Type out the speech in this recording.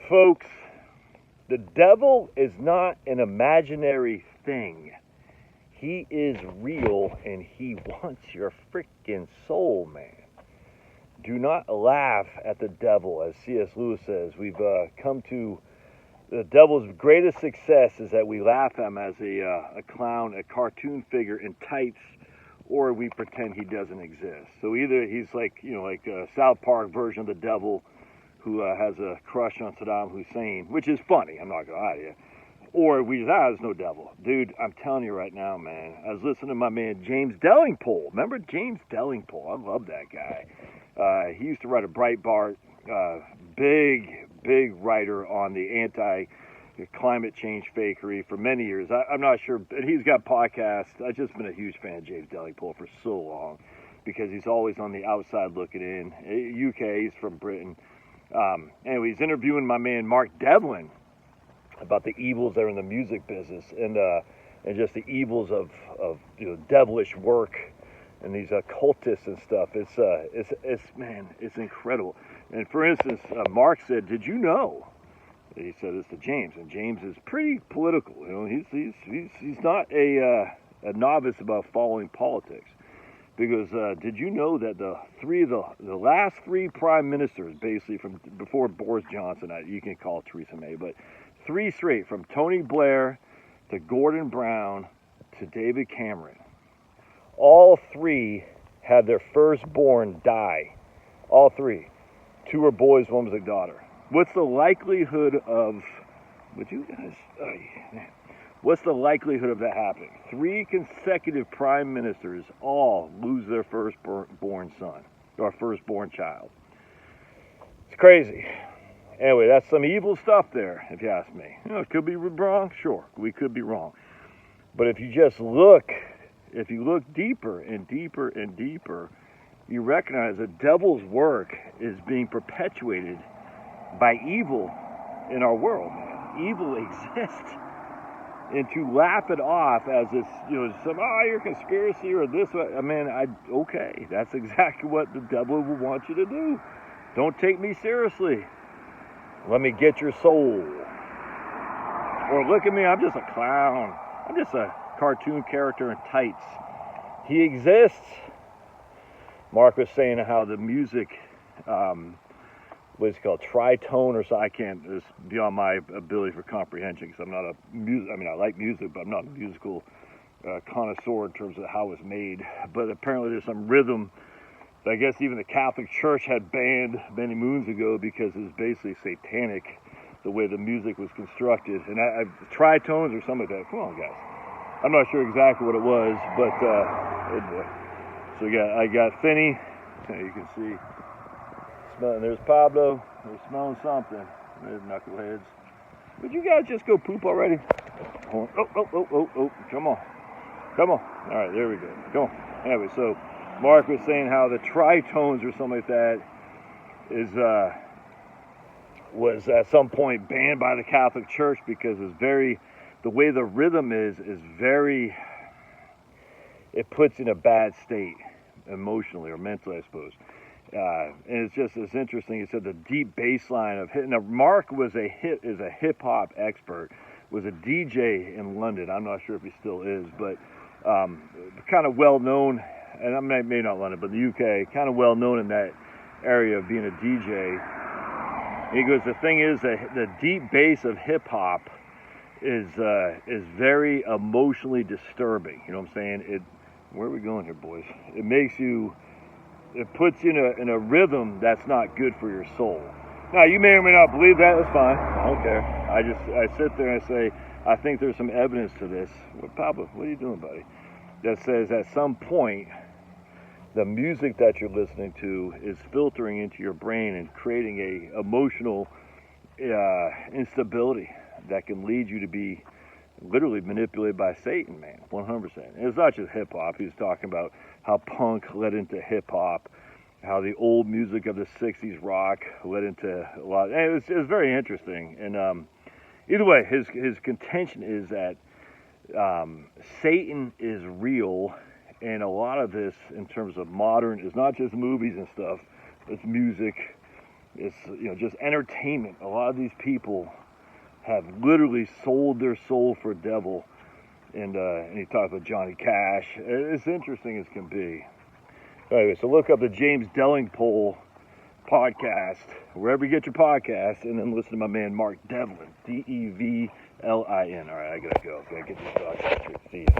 Folks, the devil is not an imaginary thing. He is real and he wants your freaking soul, man. Do not laugh at the devil, as C.S. Lewis says. We've come to the devil's greatest success is that we laugh at him as a clown, a cartoon figure in tights, or we pretend he doesn't exist. So either he's like a South Park version of the devil who has a crush on Saddam Hussein, which is funny, I'm not going to lie to you. Or we just, there's no devil. Dude, I'm telling you right now, man, I was listening to my man James Dellingpole. Remember James Dellingpole? I love that guy. He used to write a Breitbart, big writer on the anti-climate change fakery for many years. I'm not sure, but he's got podcasts. I've just been a huge fan of James Dellingpole for so long because he's always on the outside looking in. UK, he's from Britain. Anyway, he's interviewing my man Mark Devlin about the evils that are in the music business and just the evils of devilish work and these occultists and stuff. It's incredible. And for instance, Mark said, "Did you know?" He said this to James, and James is pretty political. He's not a novice about following politics. Because did you know that the last three prime ministers, basically from before Boris Johnson, you can call it Theresa May, but three straight, from Tony Blair to Gordon Brown to David Cameron, all three had their firstborn die. All three. Two were boys, one was a daughter. What's the likelihood of? Would you guys? What's the likelihood of that happening? Three consecutive prime ministers all lose their firstborn son or firstborn child. It's crazy. Anyway, that's some evil stuff there, if you ask me. It could be wrong. Sure, we could be wrong. But if you just look, if you look deeper and deeper and deeper, you recognize that devil's work is being perpetuated by evil in our world. Evil exists. And to laugh it off as this, you're conspiracy or this, okay, that's exactly what the devil will want you to do. Don't take me seriously. Let me get your soul. Or look at me, I'm just a clown. I'm just a cartoon character in tights. He exists. Mark was saying how the music, what's it called, tritone or so. I can't, it's beyond my ability for comprehension because I'm not I like music, but I'm not a musical connoisseur in terms of how it's made. But apparently there's some rhythm that I guess even the Catholic Church had banned many moons ago because it's basically satanic, the way the music was constructed. And tritones or something like that. Come on, guys. I'm not sure exactly what it was, but so I got Finney. You can see. There's Pablo. They're smelling something. There's knuckleheads. Would you guys just go poop already? Oh. Come on. All right, there we go. Come on. Anyway, so Mark was saying how the tritones or something like that was at some point banned by the Catholic Church because the way the rhythm is very, it puts you in a bad state emotionally or mentally, I suppose. And it's interesting. He said the deep bass line of hit. Now, Mark is a hip hop expert, was a DJ in London. I'm not sure if he still is, but kind of well known, and I may not London, but the UK, kind of well known in that area of being a DJ. He goes, the thing is that the deep bass of hip hop is very emotionally disturbing. You know what I'm saying? Where are we going here, boys? It puts you in a rhythm that's not good for your soul. Now, you may or may not believe that. That's fine. I don't care. I sit there and I say, I think there's some evidence to this. Well, Pablo, what are you doing, buddy? That says at some point, the music that you're listening to is filtering into your brain and creating a emotional instability that can lead you to be literally manipulated by Satan, man, 100%. And it's not just hip-hop. He was talking about how punk led into hip-hop, how the old music of the 60s rock led into a lot. And it was very interesting. And either way, his contention is that Satan is real, and a lot of this, in terms of modern, is not just movies and stuff, it's music, It's, just entertainment. A lot of these people have literally sold their soul for devil. And he talks about Johnny Cash. It's interesting as can be. Anyway, so look up the James Delingpole podcast, wherever you get your podcasts, and then listen to my man Mark Devlin, Devlin. All right, I gotta go. Gotta get this dog. See ya.